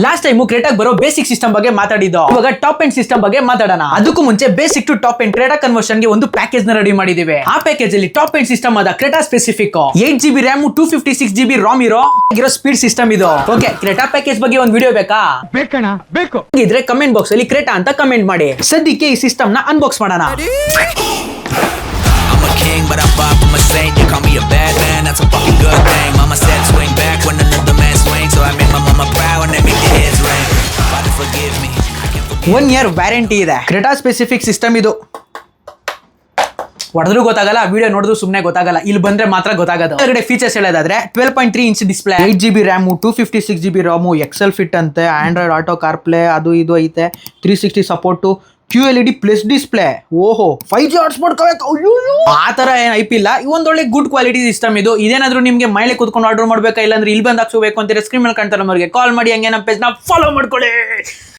Last time ಕ್ರೇಟಾಗ್ ಬರೋ basic system ಬಗ್ಗೆ ಮಾತಾಡಿದ್ದು. ಇವಾಗ ಟಾಪ್ ಎಂಡ್ ಸಿಸ್ಟಮ್ ಬಗ್ಗೆ ಮಾತಾಡೋಣ. ಅದಕ್ಕೂ ಮುಂಚೆ basic to top end Creta conversion ಗೆ ಒಂದು ಪ್ಯಾಕೇಜ್ ನ ರೆಡಿ ಮಾಡಿದೀವಿ. ಆ ಪ್ಯಾಕೇಜ್ ಅಲ್ಲಿ ಟಾಪ್ ಎಂಡ್ ಸಿಸ್ಟಮ್ ಆದ Creta specific 8GB RAM 256GB ROM ಇರೋ ಸ್ಪೀಡ್ ಸಿಸ್ಟಮ್ ಇದು. ಓಕೆ, ಕ್ರೇಟಾ ಪ್ಯಾಕೇಜ್ ಬಗ್ಗೆ ಒಂದು ವಿಡಿಯೋ ಬೇಕಾ? ಬೇಕು. ಇದ್ರೆ ಕಮೆಂಟ್ ಬಾಕ್ಸ್ ಅಲ್ಲಿ ಕ್ರೇಟಾ ಅಂತ ಕಮೆಂಟ್ ಮಾಡಿ. ಸದ್ಯಕ್ಕೆ ಈ ಸಿಸ್ಟಮ್ ನ ಅನ್ಬಾಕ್ಸ್ ಮಾಡೋಣ. I'm a king, but I'm far from a saint. You call me a bad man, that's a fucking good thing. Mama said swing back when another man swings, so I make my mama proud when they make the heads ring. Father forgive me, I can't forgive. 1 year warranty ಇದೆ. Creta specific system ಇದು. ಹೊಡೆದ್ರು ಗೊತ್ತಾಗಲ್ಲ, video ನೋಡಿದ್ರು ಸುಮ್ಮನೆ ಗೊತ್ತಾಗಲ್ಲ, ಇಲ್ಲಿ ಬಂದ್ರೆ ಮಾತ್ರ ಗೊತ್ತಾಗೋದು. ಹೊರಗಡೆ ಫೀಚರ್ಸ್ ಹೇಳೋದಾದ್ರೆ 12.3 inch display, 8GB RAM 256GB ROM, ಎಕ್ಸೆಲ್ ಫಿಟ್ ಅಂತೆ, ಆಂಡ್ರಾಯ್ಡ್ ಆಟೋ ಕಾರ್ ಪ್ಲೇ ಅದು ಇದು ಐತೆ, 360 ಸಪೋರ್ಟು, QLED ಪ್ಲಸ್ ಡಿಸ್ಪ್ಲೇ. ಓಹೋ, 5G ಹಾಟ್ಸ್ಪಾಟ್ ಆ ತರ ಏನ್ IP ಇಲ್ಲ. ಒಂದ್ ಒಳ್ಳೆ ಗುಡ್ ಕ್ವಾಲಿಟಿ ಸಿಸ್ಟಮ್ ಇದು. ಇದೇನಾದ್ರೂ ನಿಮ್ಗೆ ಮೈಲೆ ಕೂತ್ಕೊಂಡು ಆರ್ಡರ್ ಮಾಡ್ಬೇಕಾ, ಇಲ್ಲಾಂದ್ರೆ ಇಲ್ಲಿ ಬಂದು ಹಾಕ್ಸೋಬೇಕು ಅಂತೀರಾ, ಸ್ಕ್ರೀನ್ ಮೇಲೆ ಕಾಣ್ತಾ ನಮಗೆ ಕಾಲ್ ಮಾಡಿ, ಹಂಗೆ ನಮ್ಮ ಪೇಜ್ ನ ಫಾಲೋ ಮಾಡ್ಕೊಳ್ಳಿ.